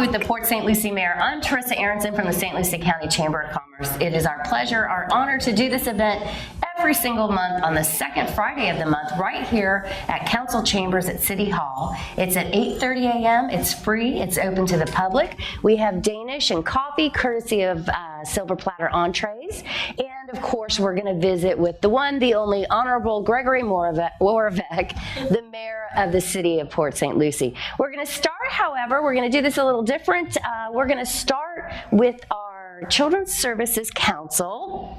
with the Port St. Lucie Mayor. I'm Teresa Aronson from the St. Lucie County Chamber of Commerce. It is our pleasure, our honor to do this event every single month on the second Friday of the month right here at Council Chambers at City Hall. It's at 8:30 a.m. It's free. It's open to the public. We have Danish and coffee courtesy of silver platter entrees. And of course, we're going to visit with the one, the only Honorable Gregory Moravec, the mayor of the city of Port St. Lucie. We're going to start, however, we're going to do this a little different. We're going to start with our Children's Services Council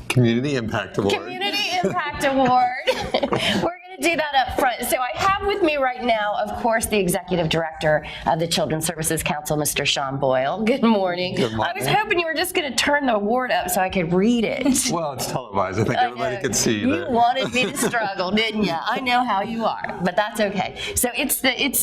Community Impact Award. Community Impact Award. We're going to do that up front. So I have with me right now, of course, the Executive Director of the Children's Services Council, Mr. Sean Boyle. Good morning. Good morning. I was hoping you were just going to turn the award up so I could read it. Well, it's televised. I think everybody could see you that. wanted me to struggle, didn't you? I know how you are, but that's okay. So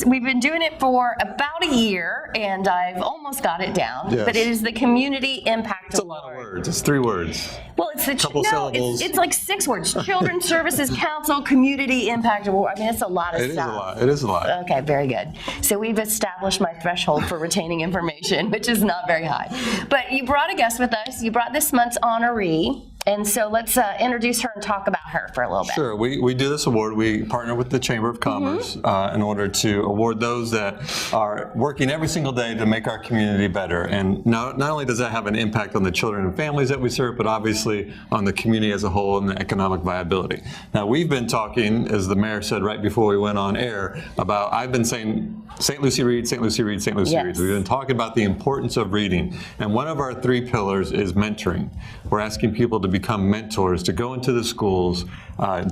we've been doing it for about a year, and I've almost got it down. Yes. But it is the Community Impact It's a Award. lot of words. It's 3 words. Well, it's the Couple syllables. It's like 6 words. Children's Services Council Community Impact Award. I mean, it's a lot of It is stuff. a lot. It is a lot. Okay, very good. So we've established my threshold for retaining information, which is not very high. But you brought a guest with us. You brought this month's honoree. And so let's introduce her and talk about her for a little bit. Sure. We do this award. We partner with the Chamber of Commerce in order to award those that are working every single day to make our community better. And not only does that have an impact on the children and families that we serve, but obviously on the community as a whole and the economic viability. Now, we've been talking, as the mayor said right before we went on air, about I've been saying St. Lucie reads, St. Lucie reads, St. Lucie Yes. reads. We've been talking about the importance of reading. And one of our 3 pillars is mentoring. We're asking people to become mentors, to go into the schools,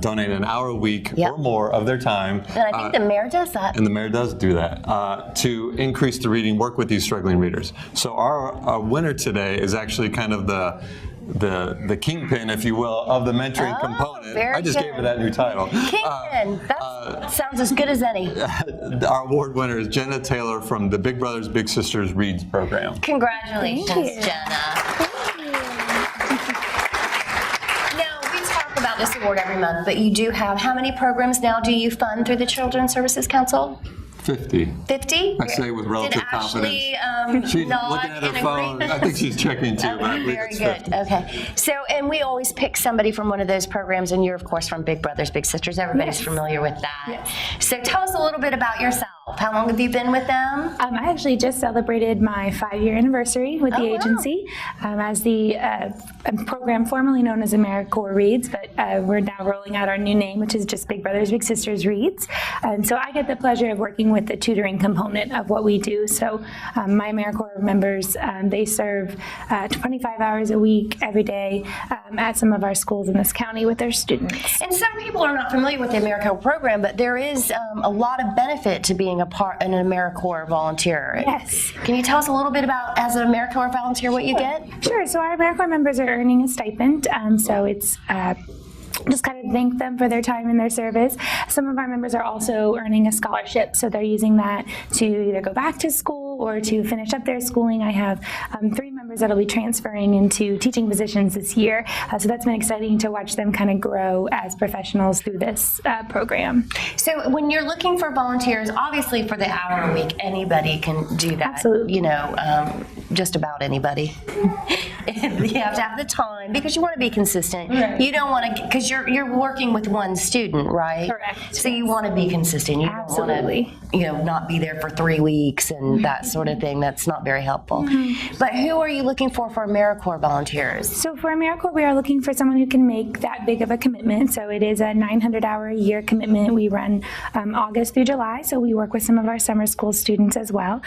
donate an hour a week or more of their time. And I think the mayor does that. And the mayor does do that, to increase the reading, work with these struggling readers. So our winner today is actually kind of the kingpin, if you will, of the mentoring component. I just gave her that new title. Kingpin, that sounds as good as any. Our award winner is Jenna Taylor from the Big Brothers Big Sisters Reads program. Congratulations, Thank you. Jenna. About this award every month, but you do have, how many programs now do you fund through the Children's Services Council? 50. 50? I say with relative confidence. She's nod looking at her in phone. agreement? I think she's checking too, but I believe Very it's good. 50. Okay. So, and we always pick somebody from one of those programs, and you're, of course, from Big Brothers Big Sisters. Everybody's familiar with that. Yes. So tell us a little bit about yourself. How long have you been with them? I actually just celebrated my 5-year anniversary with the agency as the program formerly known as AmeriCorps Reads, but we're now rolling out our new name, which is just Big Brothers Big Sisters Reads. And so I get the pleasure of working with the tutoring component of what we do. So my AmeriCorps members, they serve 25 hours a week, every day, at some of our schools in this county with their students. And some people are not familiar with the AmeriCorps program, but there is a lot of benefit to being an AmeriCorps volunteer. Yes. Can you tell us a little bit about, as an AmeriCorps volunteer, what you get? Sure. So our AmeriCorps members are earning a stipend. So it's just kind of thank them for their time and their service. Some of our members are also earning a scholarship, so they're using that to either go back to school or to finish up their schooling. I have 3 members that'll be transferring into teaching positions this year, so that's been exciting to watch them kind of grow as professionals through this program. So when you're looking for volunteers, obviously for the hour a week, anybody can do that. Absolutely. You know, just about anybody. You have to have the time because you want to be consistent. Right. You don't want to, because you're working with one student, right? Correct. So you want to be consistent. You Absolutely. don't want to, not be there for 3 weeks and that sort of thing. That's not very helpful. But who are you looking for AmeriCorps volunteers? So for AmeriCorps, we are looking for someone who can make that big of a commitment. So it is a 900-hour-a-year commitment. We run August through July, so we work with some of our summer school students as well.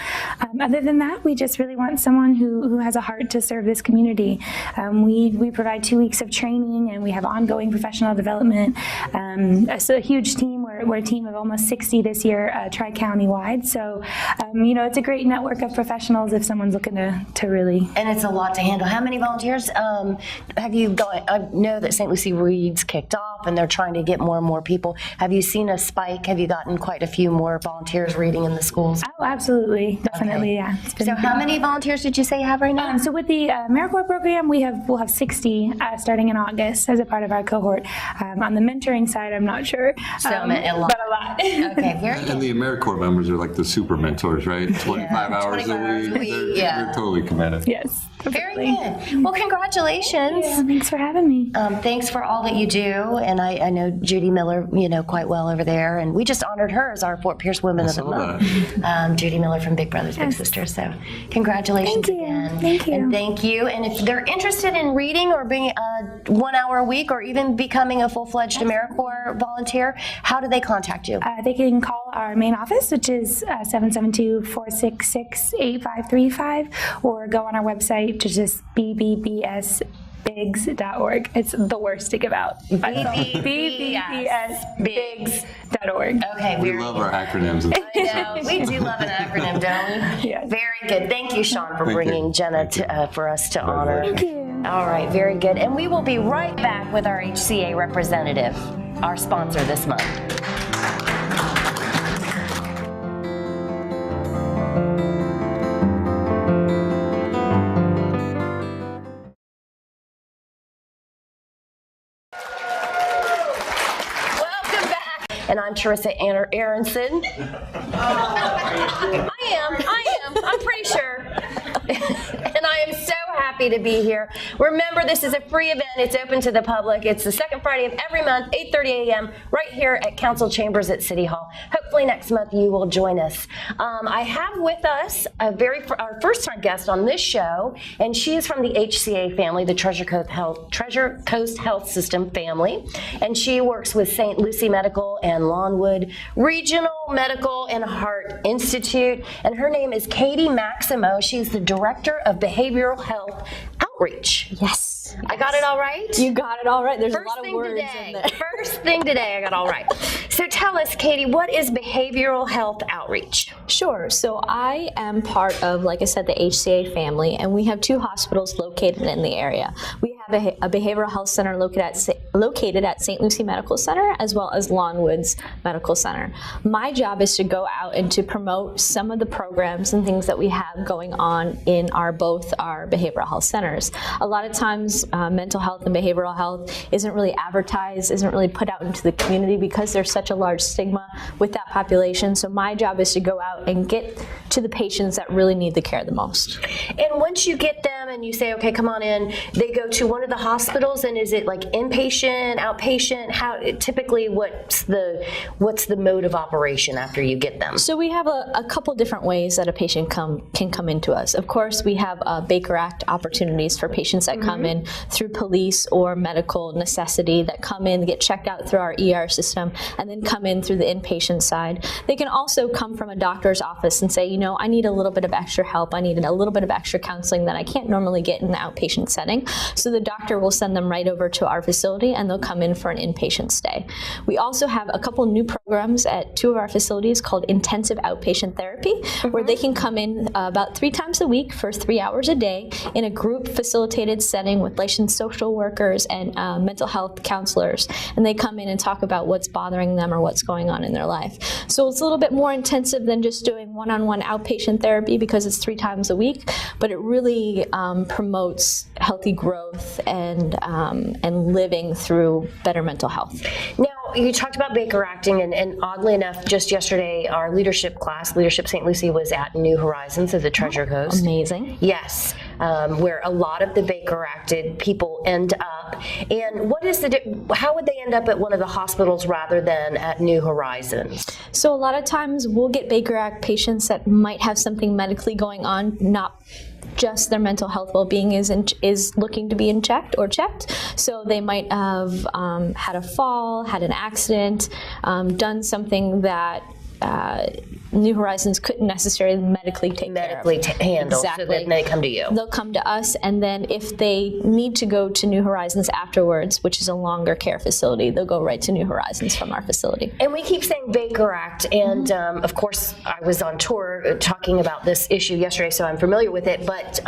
Other than that, we just really want someone who has a heart to serve this community. We provide 2 weeks of training, and we have ongoing professional development. So a huge team. We're a team of almost 60 this year, tri-county wide. So, it's a great network of professionals if someone's looking to really. And it's a lot to handle. How many volunteers have you got? I know that St. Lucie Reads kicked off and they're trying to get more and more people. Have you seen a spike? Have you gotten quite a few more volunteers reading in the schools? Oh, absolutely. Definitely, yeah. So how many volunteers did you say you have right now? So with the AmeriCorps AmeriCorps program, we'll have 60 starting in August as a part of our cohort. On the mentoring side, I'm not sure, So, a lot. but a lot. Okay, very And good. the AmeriCorps members are like the super mentors, right? 25 hours 25 hours a a week. week, They're totally committed. Yes. Very absolutely. good. Well, congratulations. Yeah, thanks for having me. Thanks for all that you do, and I know Judy Miller, quite well over there, and we just honored her as our Fort Pierce Women of the saw Month. Judy Miller from Big Brothers Big Sisters. So, congratulations Thank you. again. Thank you. And thank you. And if they're interested in reading or being 1 hour a week, or even becoming a full-fledged AmeriCorps volunteer, how do they contact you? They can call our main office, which is 772-466-8535, or go on our website, which is just bbbsbigs.org. It's the worst to give out. bbbsbigs.org. Okay, We love our acronyms. I know. We do love an acronym, don't we? Yes. Very good. Thank you, Sean, for Thank bringing you. Jenna for us to honor. Thank you. All right, very good. And we will be right back with our HCA representative, our sponsor this month. Welcome back. And I'm Teresa Aronson. I am. I'm pretty sure. And I am so happy to be here. Remember, this is a free event. It's open to the public. It's the second Friday of every month, 8:30 a.m., right here at Council Chambers at City Hall. Hopefully next month you will join us. I have with us our first-time guest on this show, and she is from the HCA family, the Treasure Coast Health System family, and she works with St. Lucie Medical and Lawnwood Regional Medical and Heart Institute, and her name is Katie Maximo. She's the Director of Behavioral Health Outreach. Yes. I got it all right? You got it all right. There's a First lot of thing words today. in there. First thing today, I got all right. So tell us, Katie, what is behavioral health outreach? Sure. So I am part of, like I said, the HCA family, and we have 2 hospitals located in the area. We have a behavioral health center located at St. Lucie Medical Center, as well as Lawnwoods Medical Center. My job is to go out and to promote some of the programs and things that we have going on in both our behavioral health centers. A lot of times, mental health and behavioral health isn't really advertised, isn't really put out into the community because there's such a large stigma with that population. So my job is to go out and get to the patients that really need the care the most. And once you get them and you say, okay, come on in, they go to one of the hospitals, and is it like inpatient, outpatient? How typically what's the mode of operation after you get them? So we have a couple different ways that a patient can come into us. Of course, we have Baker Act opportunities for patients that come in through police or medical necessity, that come in, get checked out through our ER system, and then come in through the inpatient side. They can also come from a doctor's office and say, I need a little bit of extra help. I need a little bit of extra counseling that I can't normally get in the outpatient setting. So the doctor will send them right over to our facility, and they'll come in for an inpatient stay. We also have a couple new programs at 2 of our facilities called intensive outpatient therapy, where they can come in about 3 times a week for 3 hours a day in a group facilitated setting with licensed social workers and mental health counselors. And they come in and talk about what's bothering them or what's going on in their life. So it's a little bit more intensive than just doing one-on-one outpatient therapy because it's 3 times a week, but it really promotes healthy growth and living through better mental health. Now, you talked about Baker acting, and oddly enough, just yesterday, our leadership class, Leadership St. Lucie, was at New Horizons at the Treasure Coast. Amazing. Yes, where a lot of the Baker acted people end up. And how would they end up at one of the hospitals rather than at New Horizons? So a lot of times we'll get Baker Act patients that might have something medically going on, not just their mental health well-being is looking to be checked. So they might have had a fall, had an accident, done something that New Horizons couldn't necessarily medically take care of. Handle, Exactly. so then they come to you. They'll come to us, and then if they need to go to New Horizons afterwards, which is a longer care facility, they'll go right to New Horizons from our facility. And we keep saying Baker Act, and of course, I was on tour talking about this issue yesterday, so I'm familiar with it. But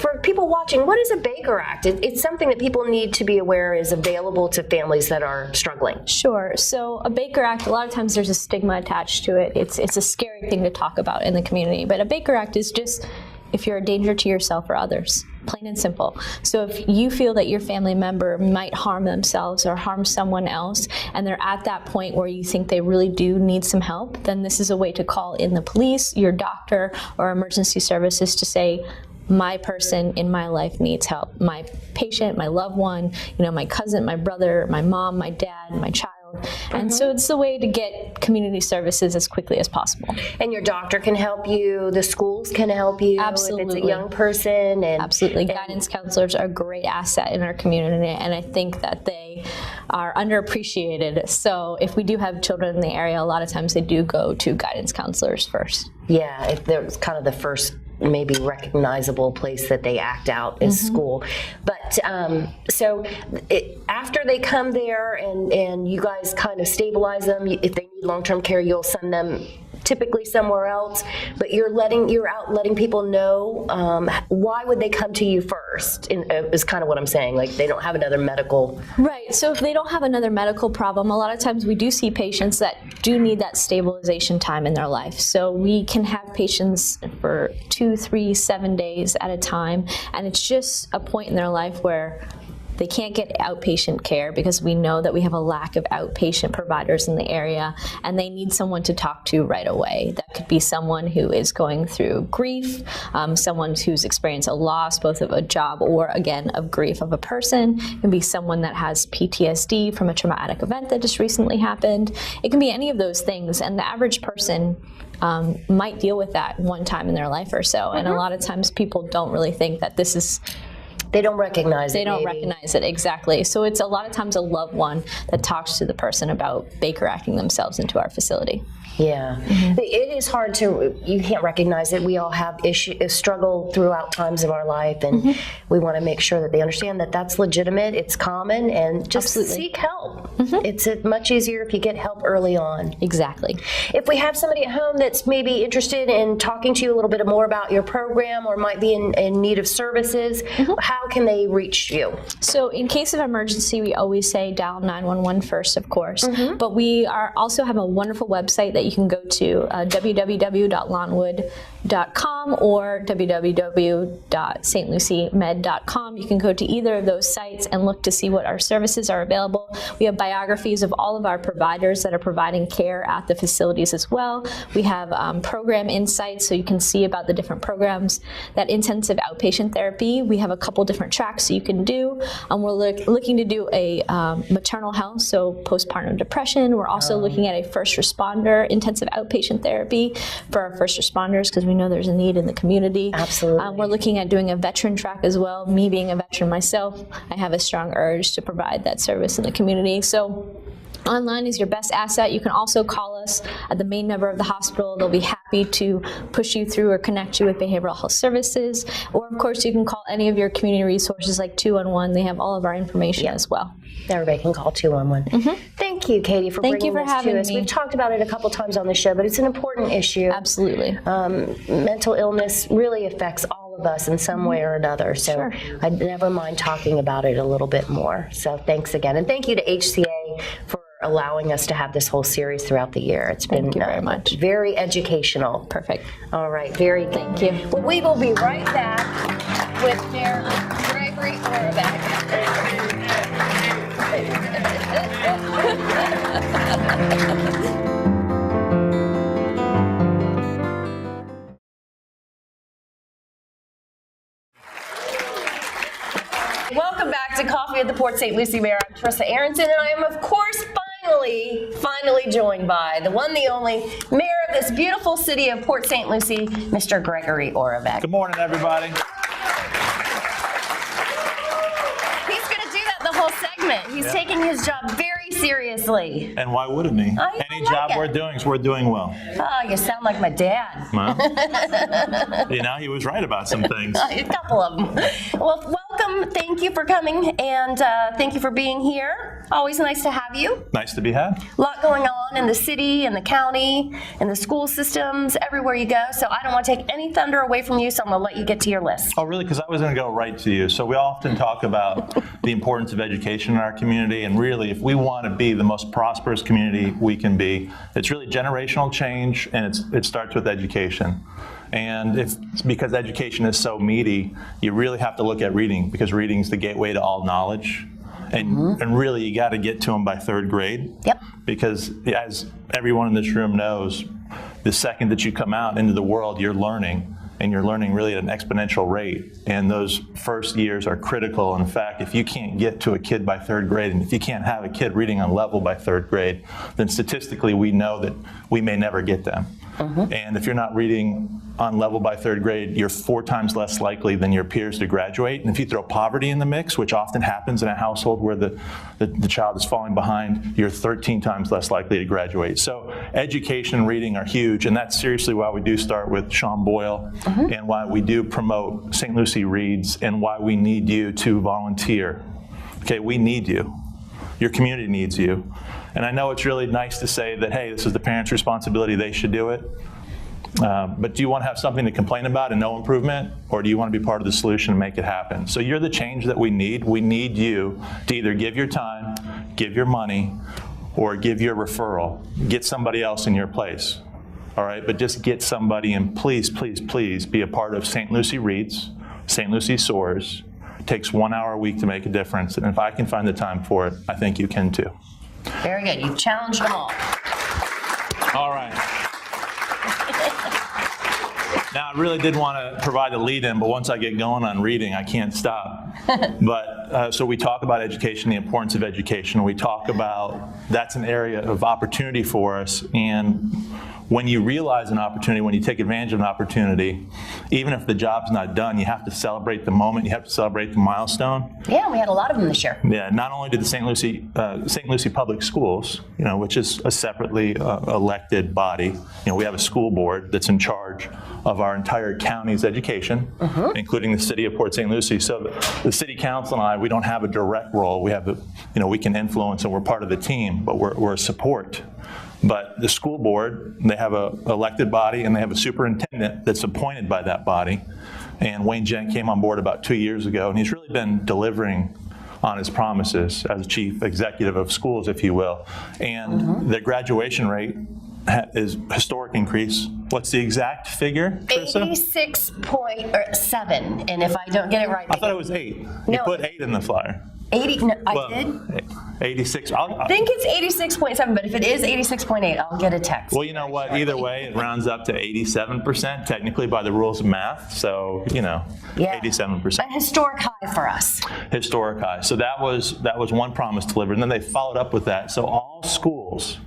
for people watching, what is a Baker Act? It's something that people need to be aware is available to families that are struggling. Sure. So a Baker Act, a lot of times there's a stigma attached to it. It's a scary thing to talk about in the community, but a Baker Act is just if you're a danger to yourself or others. Plain and simple. So if you feel that your family member might harm themselves or harm someone else, and they're at that point where you think they really do need some help, then this is a way to call in the police, your doctor, or emergency services to say, my person in my life needs help. My patient, my loved one, my cousin, my brother, my mom, my dad, my child. And so it's the way to get community services as quickly as possible. And your doctor can help you, the schools can help you. Absolutely. If it's a young person. Absolutely. Guidance counselors are a great asset in our community, and I think that they are underappreciated. So if we do have children in the area, a lot of times they do go to guidance counselors first. Yeah, if there's kind of the first maybe recognizable place that they act out is school. But so after they come there and you guys kind of stabilize them, if they need long-term care, you'll send them typically somewhere else, but you're out letting people know. Why would they come to you first? Is kind of what I'm saying. Like they don't have another medical. Right. So if they don't have another medical problem, a lot of times we do see patients that do need that stabilization time in their life. So we can have patients for 2, 3, 7 days at a time, and it's just a point in their life where they can't get outpatient care because we know that we have a lack of outpatient providers in the area, and they need someone to talk to right away. That could be someone who is going through grief, someone who's experienced a loss, both of a job or, again, of grief of a person. It can be someone that has PTSD from a traumatic event that just recently happened. It can be any of those things, and the average person might deal with that one time in their life or so. And a lot of times people don't really think that this is... They don't recognize it. They don't recognize it, exactly. So it's a lot of times a loved one that talks to the person about Baker acting themselves into our facility. Yeah. It is hard you can't recognize it. We all have struggle throughout times of our life, and we want to make sure that they understand that that's legitimate, it's common, and just seek help. It's much easier if you get help early on. Exactly. If we have somebody at home that's maybe interested in talking to you a little bit more about your program or might be in need of services, how can they reach you? So in case of emergency, we always say dial 911 first, of course, but we also have a wonderful website that you can go to, www.lawnwood.com or www.stluciemed.com. You can go to either of those sites and look to see what our services are available. We have biographies of all of our providers that are providing care at the facilities as well. We have program insights, so you can see about the different programs. That intensive outpatient therapy, we have a couple different tracks that you can do. We're looking to do a maternal health, so postpartum depression. We're also looking at a first responder intensive outpatient therapy for our first responders, because we know there's a need in the community. Absolutely. We're looking at doing a veteran track as well. Me being a veteran myself, I have a strong urge to provide that service in the community. So online is your best asset. You can also call us at the main number of the hospital. They'll be happy to push you through or connect you with behavioral health services. Or, of course, you can call any of your community resources like 211. They have all of our information as well. Everybody can call 211. Thank you, Katie, for bringing this to us. We've talked about it a couple times on the show, but it's an important issue. Absolutely. Mental illness really affects all of us in some way or another. So I never mind talking about it a little bit more. So thanks again. And thank you to HCA for allowing us to have this whole series throughout the year. It's been very much. Very educational. Perfect. All right, very good. Thank you. Well, we will be right back with Mayor Gregory Orbeck. Welcome back to Coffee at the Port St. Lucie Mayor. I'm Trissa Aronson, and I am, of course, finally joined by the one, the only mayor of this beautiful city of Port St. Lucie, Mr. Gregory Orbeck. Good morning, everybody. He's going to do that the whole segment. He's taking his job very seriously. And why wouldn't he? Any job we're doing well. Oh, you sound like my dad. Well, he was right about some things. A couple of them. Well, welcome. Thank you for coming, and thank you for being here. Always nice to have you. Nice to be had. A lot going on in the city, in the county, in the school systems, everywhere you go. So I don't want to take any thunder away from you, so I'm going to let you get to your list. Oh, really? Because I was going to go right to you. So we often talk about the importance of education in our community, and really, if we want to be the most prosperous community we can be, it's really generational change, and it starts with education. And because education is so meaty, you really have to look at reading, because reading is the gateway to all knowledge. And really, you got to get to them by 3rd grade. Yep. Because as everyone in this room knows, the second that you come out into the world, you're learning. And you're learning really at an exponential rate. And those first years are critical. In fact, if you can't get to a kid by 3rd grade, and if you can't have a kid reading on level by 3rd grade, then statistically we know that we may never get them. And if you're not reading on level by 3rd grade, you're 4 times less likely than your peers to graduate. And if you throw poverty in the mix, which often happens in a household where the child is falling behind, you're 13 times less likely to graduate. So education and reading are huge, and that's seriously why we do start with Sean Boyle, and why we do promote St. Lucie Reads, and why we need you to volunteer. Okay, we need you. Your community needs you. And I know it's really nice to say that, hey, this is the parents' responsibility, they should do it. But do you want to have something to complain about and no improvement? Or do you want to be part of the solution and make it happen? So you're the change that we need. We need you to either give your time, give your money, or give your referral. Get somebody else in your place. All right? But just get somebody, and please, please, please be a part of St. Lucie Reads, St. Lucie Soars. It takes 1 hour a week to make a difference. And if I can find the time for it, I think you can too. Very good. You've challenged them all. All right. Now, I really did want to provide a lead-in, but once I get going on reading, I can't stop. But so we talk about education, the importance of education. We talk about that's an area of opportunity for us. And when you realize an opportunity, when you take advantage of an opportunity, even if the job's not done, you have to celebrate the moment. You have to celebrate the milestone. Yeah, we had a lot of them this year. Yeah, not only did the St. Lucie Public Schools, which is a separately elected body, we have a school board that's in charge of our entire county's education, including the city of Port St. Lucie. So the city council and I, we don't have a direct role. We have, we can influence, and we're part of the team, but we're a support. But the school board, they have an elected body, and they have a superintendent that's appointed by that body. And Wayne Gent came on board about 2 years ago, and he's really been delivering on his promises as chief executive of schools, if you will. And the graduation rate is historic increase. What's the exact figure, Trissa? 86.7, and if I don't get it right, I thought it was 8. You No. put 8 in the flyer. 80. No, I Well, did. 86. I think it's 86.7, but if it is 86.8, I'll get a text. Well, you know what? Either way, it rounds up to 87%, technically by the rules of math. So, 87%. A historic high for us. Historic high. So that was one promise delivered, and then they followed up with that. So all schools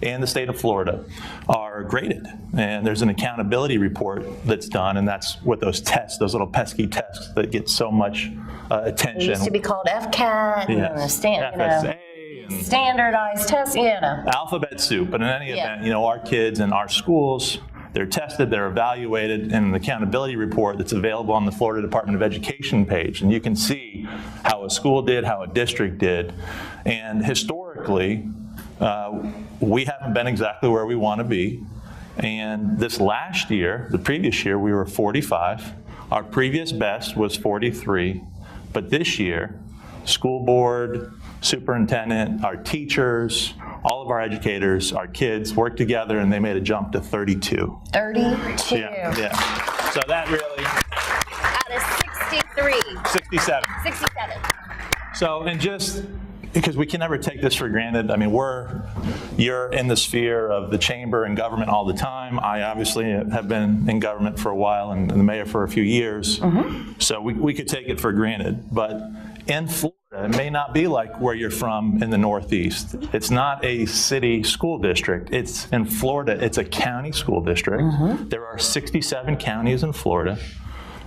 in the state of Florida are graded, and there's an accountability report that's done, and that's what those tests, those little pesky tests that get so much attention. It used to be called FCAT, and the FSA, and standardized tests, alphabet soup. But in any event, our kids and our schools, they're tested, they're evaluated in an accountability report that's available on the Florida Department of Education page. And you can see how a school did, how a district did. And historically, we haven't been exactly where we want to be. And this last year, the previous year, we were 45. Our previous best was 43. But this year, school board, superintendent, our teachers, all of our educators, our kids worked together, and they made a jump to 32. 32. Yeah. So that really... Out of 63. 67. 67. So, and just... because we can never take this for granted. I mean, you're in the sphere of the chamber and government all the time. I obviously have been in government for a while and the mayor for a few years. So we could take it for granted. But in Florida, it may not be like where you're from in the Northeast. It's not a city school district. It's in Florida, it's a county school district. There are 67 counties in Florida.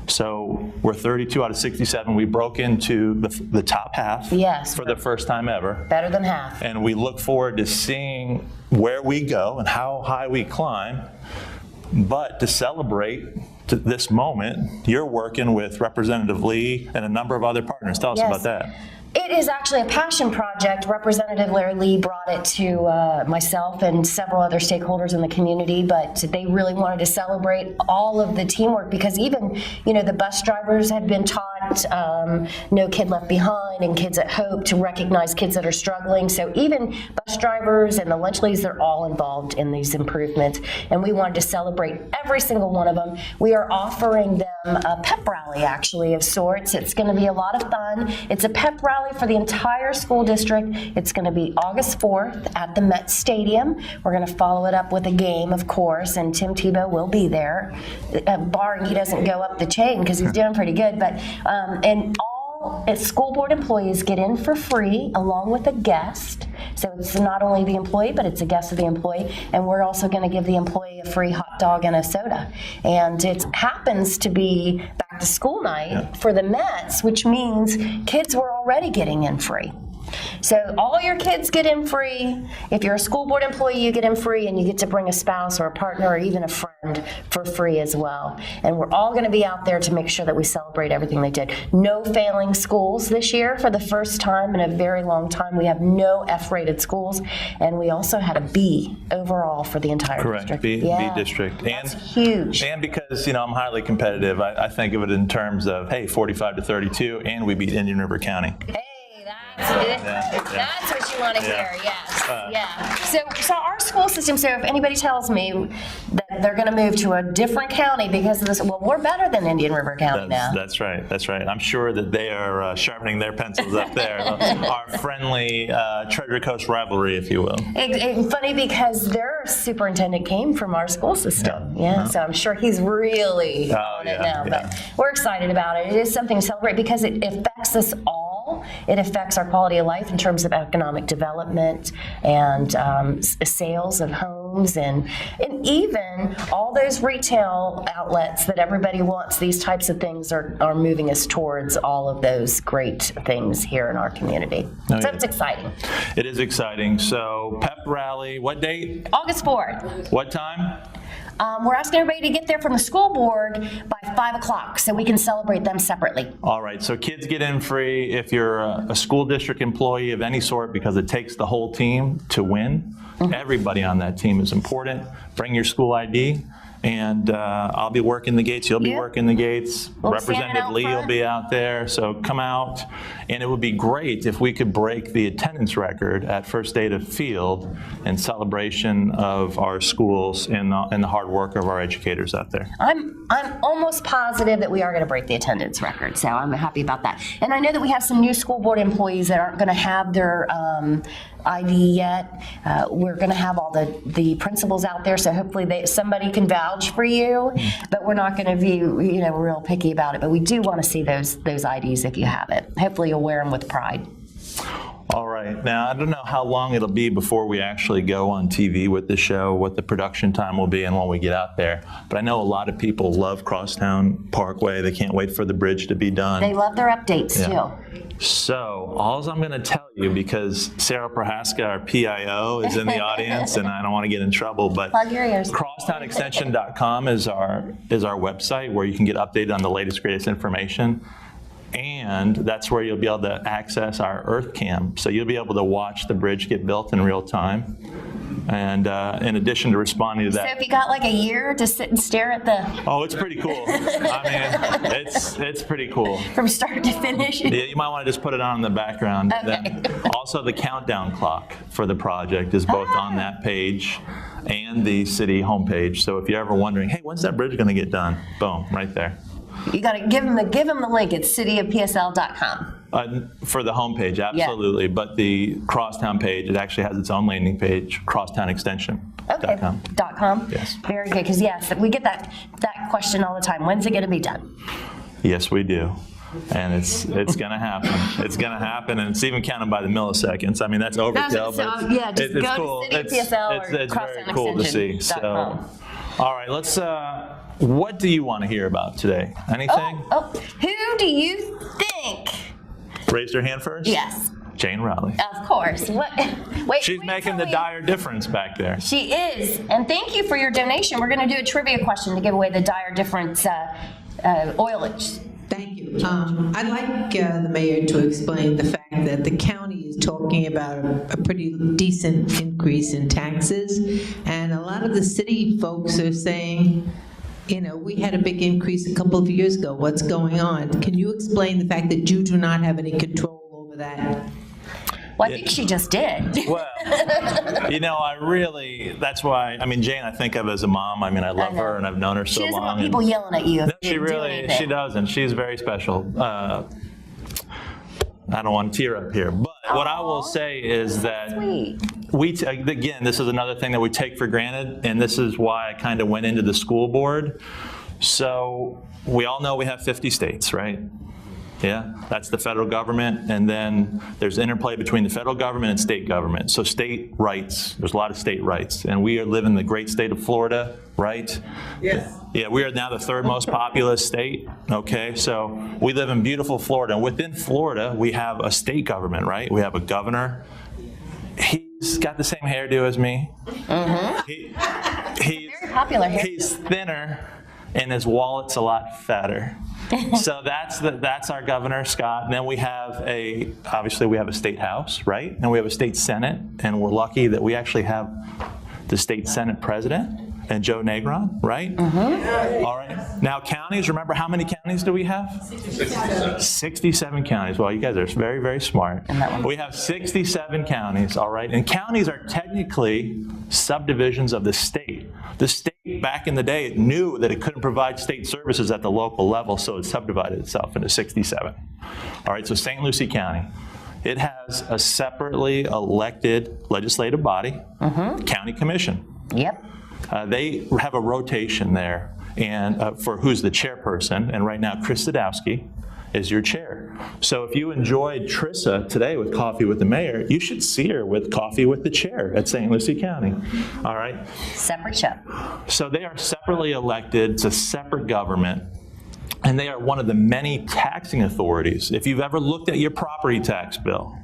So we're 32 out of 67. We broke into the top half for the first time ever. Better than half. And we look forward to seeing where we go and how high we climb. But to celebrate this moment, you're working with Representative Lee and a number of other partners. Tell us about that. It is actually a passion project. Representative Larry Lee brought it to myself and several other stakeholders in the community, but they really wanted to celebrate all of the teamwork because even, the bus drivers had been taught Impact, No Kid Left Behind, and Kids at Hope to recognize kids that are struggling. So even bus drivers and the lunch ladies, they're all involved in these improvements. And we wanted to celebrate every single one of them. We are offering them a pep rally, actually, of sorts. It's going to be a lot of fun. It's a pep rally for the entire school district. It's going to be August 4th at the Met Stadium. We're going to follow it up with a game, of course, and Tim Tebow will be there, barring he doesn't go up the chain because he's doing pretty good. But and all school board employees get in for free along with a guest. So it's not only the employee, but it's a guest of the employee. And we're also going to give the employee a free hot dog and a soda. And it happens to be back to school night for the Mets, which means kids were already getting in free. So all your kids get in free. If you're a school board employee, you get in free, and you get to bring a spouse or a partner or even a friend for free as well. And we're all going to be out there to make sure that we celebrate everything they did. No failing schools this year. For the first time in a very long time, we have no F-rated schools, and we also had a B overall for the entire district. B district. That's huge. And because, I'm highly competitive, I think of it in terms of, hey, 45 to 32, and we beat Indian River County. That's what you want to hear, yes. So our school system, so if anybody tells me that they're going to move to a different county because of this, well, we're better than Indian River County now. That's right. I'm sure that they are sharpening their pencils up there. Our friendly Treasure Coast rivalry, if you will. It's funny because their superintendent came from our school system. So I'm sure he's really on it now. But we're excited about it. It is something to celebrate because it affects us all. It affects our quality of life in terms of economic development and sales of homes and even all those retail outlets that everybody wants. These types of things are moving us towards all of those great things here in our community. It's exciting. It is exciting. So pep rally, what date? August 4th. What time? We're asking everybody to get there from the school board by 5 o'clock so we can celebrate them separately. All right, so kids get in free if you're a school district employee of any sort, because it takes the whole team to win. Everybody on that team is important. Bring your school ID. And I'll be working the gates. You'll be working the gates. Representative Lee will be out there. So come out. And it would be great if we could break the attendance record at First Data Field in celebration of our schools and the hard work of our educators out there. I'm almost positive that we are going to break the attendance record. So I'm happy about that. And I know that we have some new school board employees that aren't going to have their ID yet. We're going to have all the principals out there, so hopefully somebody can vouch for you, but we're not going to be real picky about it. But we do want to see those IDs if you have it. Hopefully you'll wear them with pride. All right. Now, I don't know how long it'll be before we actually go on TV with the show, what the production time will be, and when we get out there. But I know a lot of people love Crosstown Parkway. They can't wait for the bridge to be done. They love their updates, too. So, all I'm going to tell you, because Sarah Prohaska, our PIO, is in the audience, and I don't want to get in trouble, but plug your ears. crosstownextension.com is our website where you can get updated on the latest, greatest information. And that's where you'll be able to access our Earth Cam. So you'll be able to watch the bridge get built in real time. And in addition to responding to that. So if you got like a year to sit and stare at the... Oh, it's pretty cool. I mean, it's pretty cool. From start to finish? Yeah, you might want to just put it on in the background. Okay. Then also, the countdown clock for the project is both on that page and the city homepage. So if you're ever wondering, hey, when's that bridge going to get done? Boom, right there. You got to give them the link. It's cityofpsl.com. For the homepage, absolutely. Yeah. But the Crosstown page, it actually has its own landing page, crosstownextension.com. .com? Yes. Very good, because yes, we get that question all the time. When's it going to be done? Yes, we do. And it's going to happen. It's going to happen, and it's even counted by the milliseconds. I mean, that's overkill, but just it's go cool. To cityofpsl It's very cool to see. So, all right, let's. What do you want to hear about today? Anything? Who do you think? Raised her hand first? Yes. Jane Rowley. Of course. She's making the dire difference back there. She is. And thank you for your donation. We're going to do a trivia question to give away the dire difference oilage. Thank you. I'd like the mayor to explain the fact that the county is talking about a pretty decent increase in taxes, and a lot of the city folks are saying, We had a big increase a couple of years ago. What's going on? Can you explain the fact that you do not have any control over that? Well, I think she just did. Well, that's why, Jane, I think of as a mom. I love her and I've known her so long. She doesn't want people yelling at you if you do anything. She doesn't. She's very special. I don't want to tear up here, but what I will say is that again, this is another thing that we take for granted, and this is why I kind of went into the school board. So we all know we have 50 states, right? Yeah, that's the federal government, and then there's interplay between the federal government and state government. So state rights, there's a lot of state rights, and we live in the great state of Florida, right? Yes. Yeah, we are now the third most populous state, okay? So we live in beautiful Florida, and within Florida, we have a state government, right? We have a governor. He's got the same hairdo as me. Mm-hmm. He's very popular hairdo. He's thinner, and his wallet's a lot fatter. So that's our governor, Scott. And then we have obviously we have a state house, right? And we have a state senate, and we're lucky that we actually have the state senate president and Joe Negron, right? Mm-hmm. All right. Now counties, remember how many counties do we have? 67 counties. Well, you guys are very, very smart. We have 67 counties, all right? And counties are technically subdivisions of the state. The state, back in the day, knew that it couldn't provide state services at the local level, so it subdivided itself into 67. All right, so St. Lucie County. It has a separately elected legislative body, county commission. Yep. They have a rotation there, and for who's the chairperson, and right now Chris Sadowski is your chair. So if you enjoyed Trissa today with Coffee with the Mayor, you should see her with Coffee with the Chair at St. Lucie County. All right? Separate show. So they are separately elected. It's a separate government. And they are one of the many taxing authorities. If you've ever looked at your property tax bill,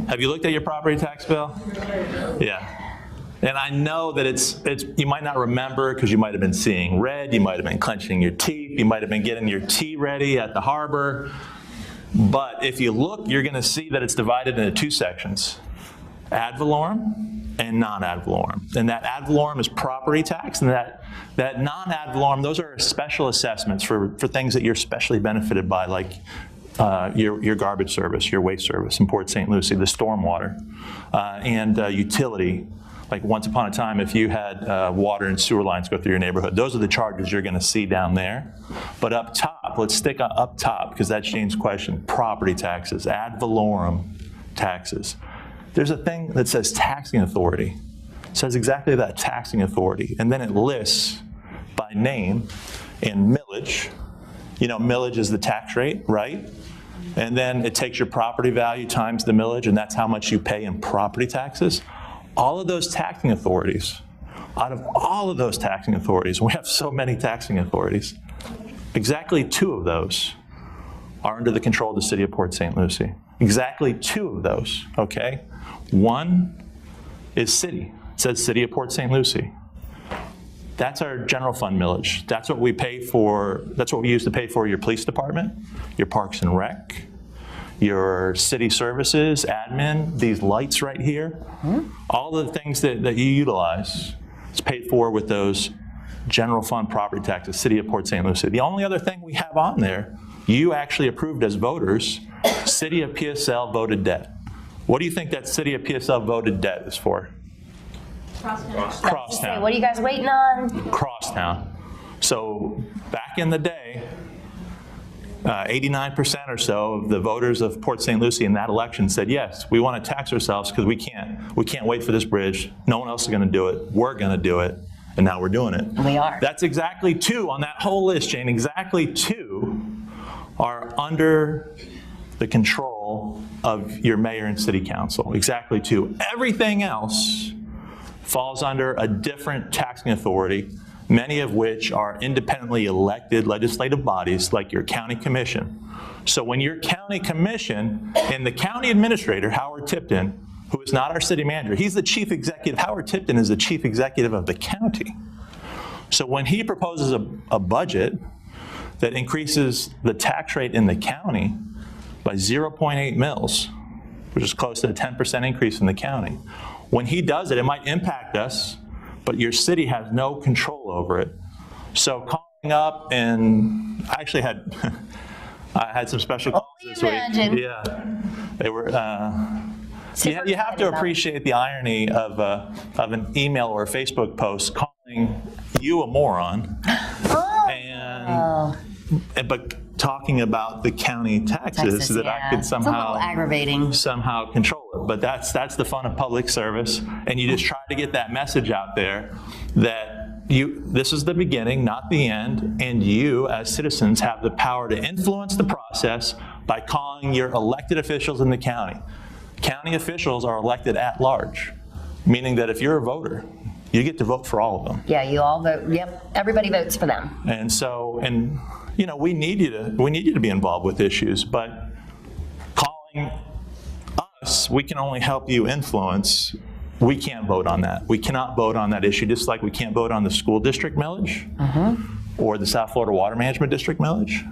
have you looked at your property tax bill? Yeah. And I know that it's you might not remember because you might have been seeing red, you might have been clenching your teeth, you might have been getting your tea ready at the harbor. But if you look, you're going to see that it's divided into two sections, ad valorem and non-ad valorem. And that ad valorem is property tax, and that non-ad valorem, those are special assessments for things that you're specially benefited by, like your garbage service, your waste service in Port St. Lucie, the stormwater, and utility. Like once upon a time, if you had water and sewer lines go through your neighborhood, those are the charges you're going to see down there. But up top, let's stick up top because that's Jane's question, property taxes, ad valorem taxes. There's a thing that says taxing authority. It says exactly that, taxing authority. And then it lists by name and millage. You know, millage is the tax rate, right? And then it takes your property value times the millage, and that's how much you pay in property taxes. All of those taxing authorities, out of all of those taxing authorities, we have so many taxing authorities, exactly 2 of those are under the control of the city of Port St. Lucie. Exactly 2 of those, okay? One is city. It says City of Port St. Lucie. That's our general fund millage. That's what we pay for, that's what we use to pay for your police department, your parks and rec, your city services, admin, these lights right here, all the things that you utilize, it's paid for with those general fund property taxes, City of Port St. Lucie. The only other thing we have on there, you actually approved as voters, City of PSL voted debt. What do you think that City of PSL voted debt is for? Crosstown. What are you guys waiting on? Crosstown. So back in the day, 89% or so of the voters of Port St. Lucie in that election said, yes, we want to tax ourselves because we can't wait for this bridge. No one else is going to do it. We're going to do it. And now we're doing it. We are. That's exactly 2 on that whole list, Jane. Exactly 2 are under the control of your mayor and city council. Exactly 2. Everything else falls under a different taxing authority, many of which are independently elected legislative bodies like your county commission. So when your county commission and the county administrator, Howard Tipton, who is not our city manager, he's the chief executive. Howard Tipton is the chief executive of the county. So when he proposes a budget that increases the tax rate in the county by 0.8 mils, which is close to a 10% increase in the county, when he does it, it might impact us, but your city has no control over it. So calling up, and I actually had I had some special calls this week. Imagine. Yeah, they were. Super You have excited to about appreciate the irony of an email or a Facebook post calling you a moron, but talking about the county taxes Texas, that yeah. I could It's a little somehow aggravating. control it. But that's the fun of public service, and you just try to get that message out there that this is the beginning, not the end, and you as citizens have the power to influence the process by calling your elected officials in the county. County officials are elected at large, meaning that if you're a voter, you get to vote for all of them. Yeah, you all vote. Yep, everybody votes for them. And so, we need you to be involved with issues, but calling us, we can only help you influence. We can't vote on that. We cannot vote on that issue, just like we can't vote on the school district millage, or the South Florida Water Management District millage,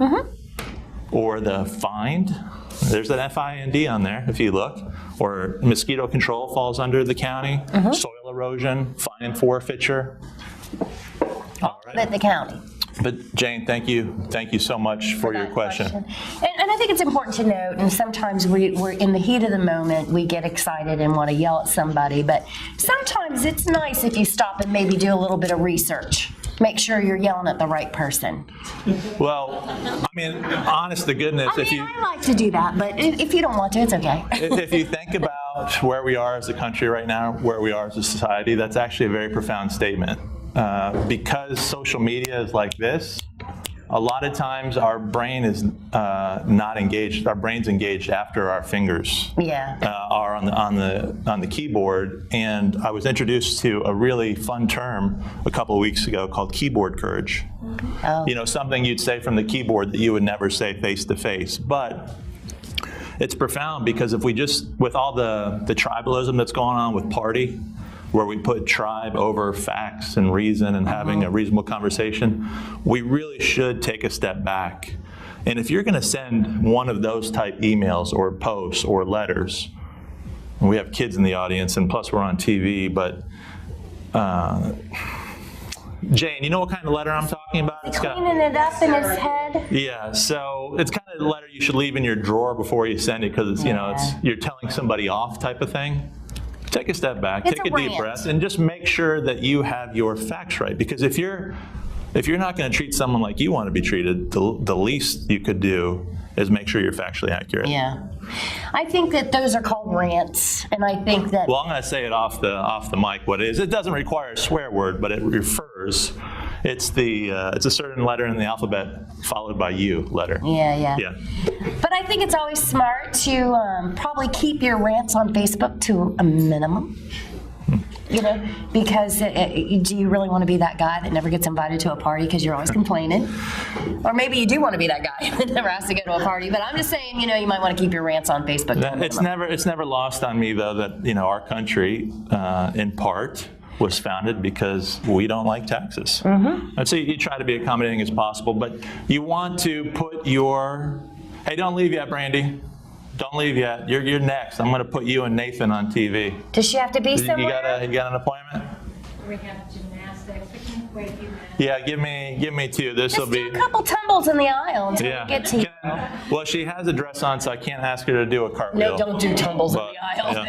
or the find. There's an FIND on there if you look. Or mosquito control falls under the county, soil erosion, fine and forfeiture. All right. At the county. But Jane, thank you so much for your question. And I think it's important to note, and sometimes we're in the heat of the moment, we get excited and want to yell at somebody, but sometimes it's nice if you stop and maybe do a little bit of research. Make sure you're yelling at the right person. Well, honest to goodness, I like to do that, but if you don't want to, it's okay. if you think about where we are as a country right now, where we are as a society, that's actually a very profound statement. Because social media is like this, a lot of times our brain is not engaged. Our brain's engaged after our fingers are on the keyboard. And I was introduced to a really fun term a couple of weeks ago called keyboard courage. Oh. Something you'd say from the keyboard that you would never say face to face. But it's profound because if we just, with all the tribalism that's going on with party, where we put tribe over facts and reason and having a reasonable conversation, we really should take a step back. And if you're going to send one of those type emails or posts or letters, and we have kids in the audience, and plus we're on TV, but Jane, you know what kind of letter I'm talking about? It's cleaning it up in his head. Yeah, so it's kind of the letter you should leave in your drawer before you send it, because it's, it's you're telling somebody off type of thing. Take a step back, take a deep breath, and just make sure that you have your facts right. Because if you're not going to treat someone like you want to be treated, the least you could do is make sure you're factually accurate. Yeah, I think that those are called rants, and I think that. Well, I'm going to say it off the mic. What it is? It doesn't require a swear word, but it refers. It's a certain letter in the alphabet followed by U letter. Yeah. But I think it's always smart to probably keep your rants on Facebook to a minimum. Because do you really want to be that guy that never gets invited to a party because you're always complaining? Or maybe you do want to be that guy that never has to go to a party. But I'm just saying, you might want to keep your rants on Facebook. It's never lost on me, though, that our country, in part, was founded because we don't like taxes. And so you try to be accommodating as possible, but you want to put hey, don't leave yet, Brandy. Don't leave yet. You're next. I'm going to put you and Nathan on TV. Does she have to be somewhere? You got an appointment? We have gymnastics. We can wait a few minutes. Yeah, give me two. This will be. Just do a couple tumbles in the aisle until we get to you. Well, she has a dress on, so I can't ask her to do a cartwheel. No, don't do tumbles in the aisle.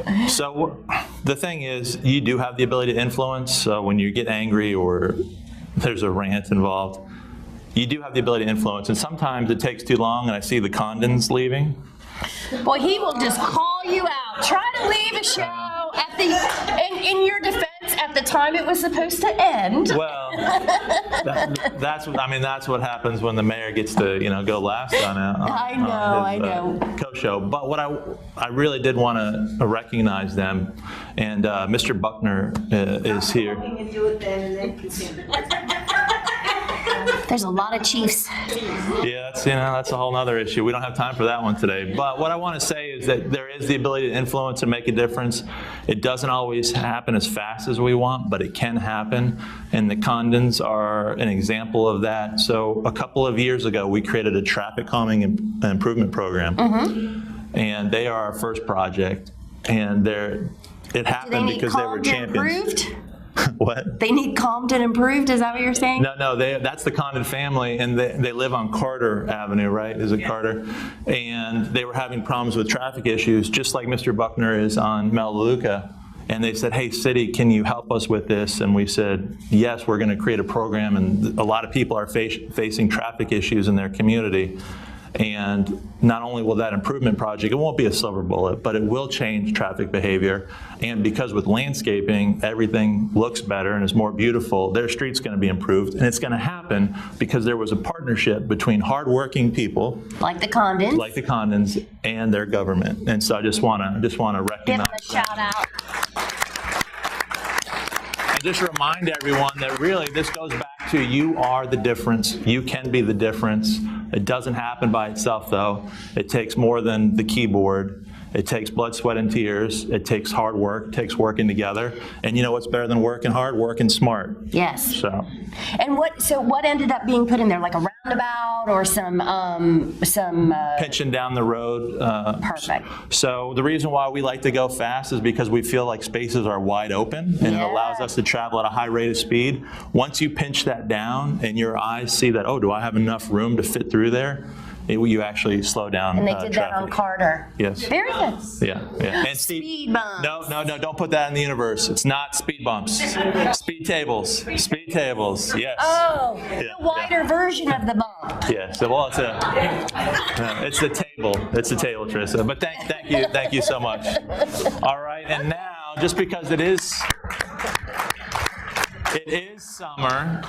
Yeah. So the thing is, you do have the ability to influence. When you get angry or there's a rant involved, you do have the ability to influence. And sometimes it takes too long, and I see the Condons leaving. Boy, he will just call you out. Try to leave a show in your defense, at the time it was supposed to end. Well, that's what happens when the mayor gets to go last on his co-show. But what I really did want to recognize them, and Mr. Buckner is here. There's a lot of chiefs. Yeah, that's a whole other issue. We don't have time for that one today. But what I want to say is that there is the ability to influence and make a difference. It doesn't always happen as fast as we want, but it can happen. And the Condons are an example of that. So a couple of years ago, we created a traffic calming improvement program. And they are our first project. And it happened because they were champions. Improved? What? They need calmed and improved, is that what you're saying? No, that's the Condon family, and they live on Carter Avenue, right? Is it Carter? And they were having problems with traffic issues, just like Mr. Buckner is on Melaleuca. And they said, hey, city, can you help us with this? And we said, yes, we're going to create a program. And a lot of people are facing traffic issues in their community. And not only will that improvement project, it won't be a silver bullet, but it will change traffic behavior. And because with landscaping, everything looks better and is more beautiful, their street's going to be improved. And it's going to happen because there was a partnership between hardworking people, Like the Condons. and their government. And so I just want to Give recognize them a that. shout out. And just remind everyone that really this goes back to you are the difference. You can be the difference. It doesn't happen by itself, though. It takes more than the keyboard. It takes blood, sweat, and tears. It takes hard work. It takes working together. And you know what's better than working hard? Working smart. Yes. So. And what ended up being put in there, like a roundabout or some Pitching down the road. Perfect. So the reason why we like to go fast is because we feel like spaces are wide open and it allows us to travel at a high rate of speed. Once you pinch that down and your eyes see that, oh, do I have enough room to fit through there? You actually slow down And they did that on traffic. Carter. Yes. Very good. Yeah. And Speed bumps. No, don't put that in the universe. It's not speed bumps. Speed tables. Speed tables. Yes. Oh, Yeah, the wider version of the bump. Yeah. So well, it's the table. It's the table, Trissa. But thank you so much. All right, and now just because it is summer,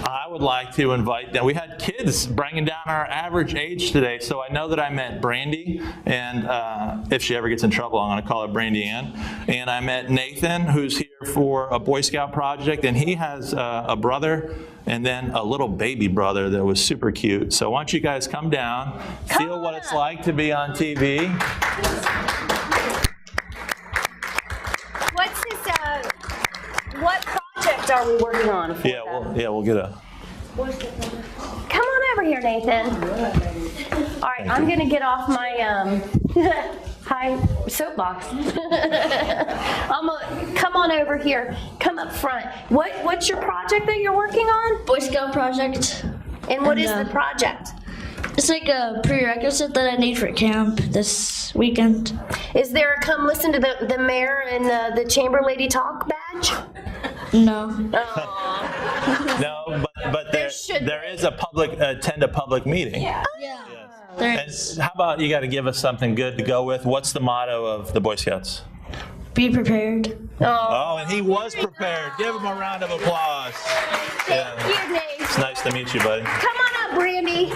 I would like to invite them. We had kids bringing down our average age today, so I know that I met Brandy, and if she ever gets in trouble, I'm going to call her Brandy Ann. And I met Nathan, who's here for a Boy Scout project, and he has a brother and then a little baby brother that was super cute. So why don't you guys come down, feel what it's like to be on TV. What's this, what project are we working on for them? We'll get a... Come on over here, Nathan. All right, I'm going to get off my high soapbox. Come on over here. Come up front. What's your project that you're working on? Boy Scout project. And what is the project? It's like a prerequisite that I need for camp this weekend. Is there a come listen to the mayor and the chamber lady talk badge? No. No, but there is a attend a public meeting. Yeah. There And is. how about you got to give us something good to go with? What's the motto of the Boy Scouts? Be prepared. Oh, and he was prepared. Give him a round of applause. Thank you, Nate. It's nice to meet you, buddy. Come on up, Brandy.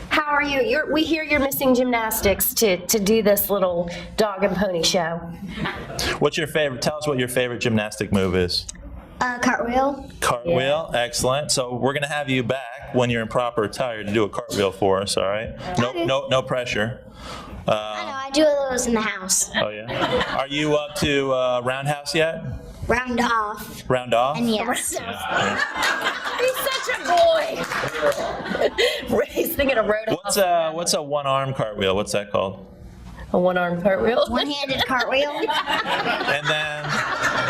How are you? We hear you're missing gymnastics to do this little dog and pony show. What's your favorite? Tell us what your favorite gymnastic move is. Cartwheel. Cartwheel, excellent. So we're gonna have you back when you're in proper attire to do a cartwheel for us. All right? No pressure. I know, I do those in the house. Oh yeah. Are you up to roundhouse yet? Round off. Round off? And yes. He's such a boy. He's thinking of roadhouse. What's a one-arm cartwheel? What's that called? A one-arm cartwheel. One-handed cartwheel.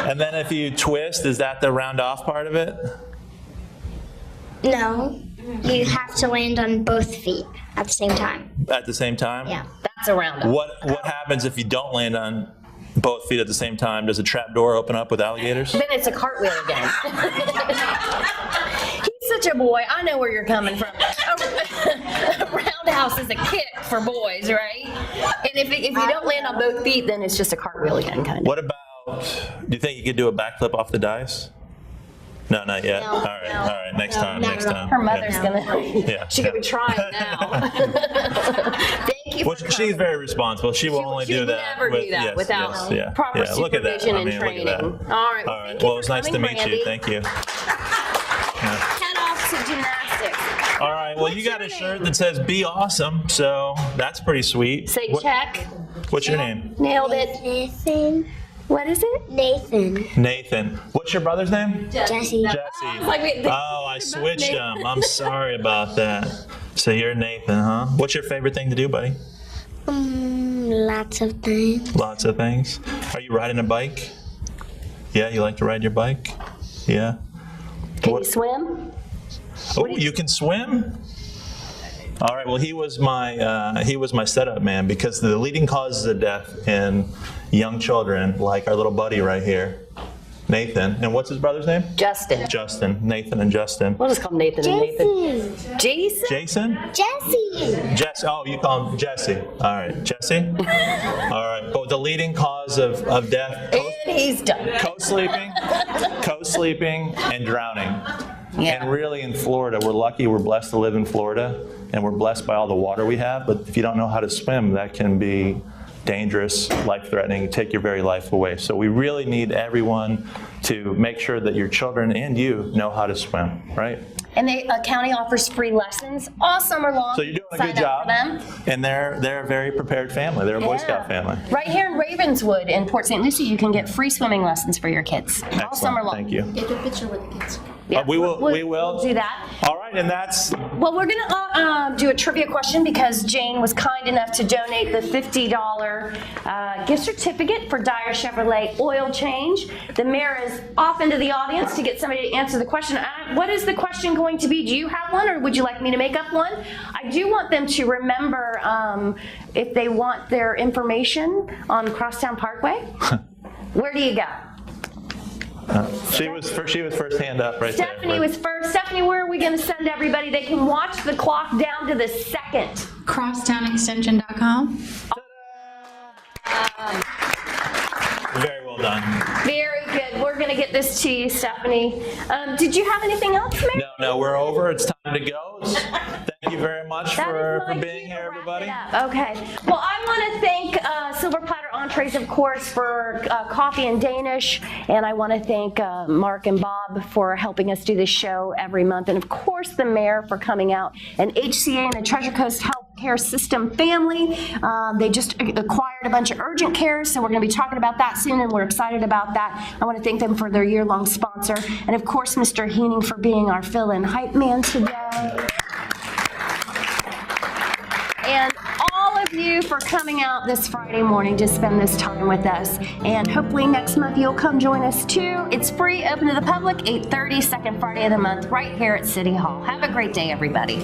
And then if you twist, is that the round off part of it? No. You have to land on both feet at the same time. At the same time? Yeah. That's a roundup. What happens if you don't land on both feet at the same time? Does a trap door open up with alligators? Then it's a cartwheel again. He's such a boy. I know where you're coming from. A roundhouse is a kick for boys, right? And if you don't land on both feet, then it's just a cartwheel again, kind of. What about, do you think you could do a backflip off the dice? No, not yet. No. All right. Next time. Her mother's gonna. Yeah. She could be trying now. Thank you. Well, she's very responsible. She will only do that. Never do that without proper Look at that. supervision I mean, and training. look at that. All right. All right. Thank you Well, it was for nice to coming, meet you. Brandy. Thank you. Head off to gymnastics. All right. Well, you got a shirt that says "Be Awesome," so that's pretty sweet. Say check. What's your name? Nailed it. Nathan. What is it? Nathan. Nathan. What's your brother's name? Jesse. Jesse. Like Oh, I switched them. I'm sorry about that. So you're Nathan, huh? What's your favorite thing to do, buddy? Lots of things. Lots of things. Are you riding a bike? Yeah, you like to ride your bike? Yeah. Can you swim? Oh, you can swim? All right. Well, he was my setup man, because the leading causes of death in young children, like our little buddy right here, Nathan. And what's his brother's name? Justin. Justin. Nathan and Justin. We'll just call him Nathan and Nathan. Jason? Jason? Jesse. Jesse. Oh, you call him Jesse. All right. Jesse? All right. But the leading cause of death, And he's done. co-sleeping, and drowning. Yeah. And really in Florida, we're lucky, we're blessed to live in Florida, and we're blessed by all the water we have. But if you don't know how to swim, that can be dangerous, life-threatening, take your very life away. So we really need everyone to make sure that your children and you know how to swim, right? And the county offers free lessons all summer long. So you're doing a Sign good up job, for them. and they're a very prepared family. They're a Boy Scout family. Right here in Ravenswood in Port St. Lucie, you can get free swimming lessons for your kids all Excellent. summer long. Thank you. Get a picture with the kids. Yeah, We will we'll do that. All right, and that's Well, we're going to do a trivia question because Jane was kind enough to donate the $50 gift certificate for Dyer Chevrolet oil change. The mayor is off into the audience to get somebody to answer the question. What is the question going to be? Do you have one, or would you like me to make up one? I do want them to remember if they want their information on Crosstown Parkway. Where do you go? she was first hand up right there. Stephanie was first. Stephanie, where are we going to send everybody? They can watch the clock down to the second. CrosstownExtension.com. Very well done. Very good. We're going to get this to you, Stephanie. Did you have anything else, Mary? No, we're over. It's time to go. Thank you very much That for is my being cue here, to wrap everybody. it up. Okay. Well, I want to thank Silver Platter Entrees, of course, for coffee and Danish. And I want to thank Mark and Bob for helping us do this show every month. And, of course, the mayor for coming out. And HCA and the Treasure Coast Healthcare System family. They just acquired a bunch of urgent care, so we're going to be talking about that soon, and we're excited about that. I want to thank them for their year-long sponsor. And, of course, Mr. Heening for being our fill-in hype man today. And all of you for coming out this Friday morning to spend this time with us. And hopefully next month you'll come join us too. It's free, open to the public, 8:30, second Friday of the month, right here at City Hall. Have a great day, everybody.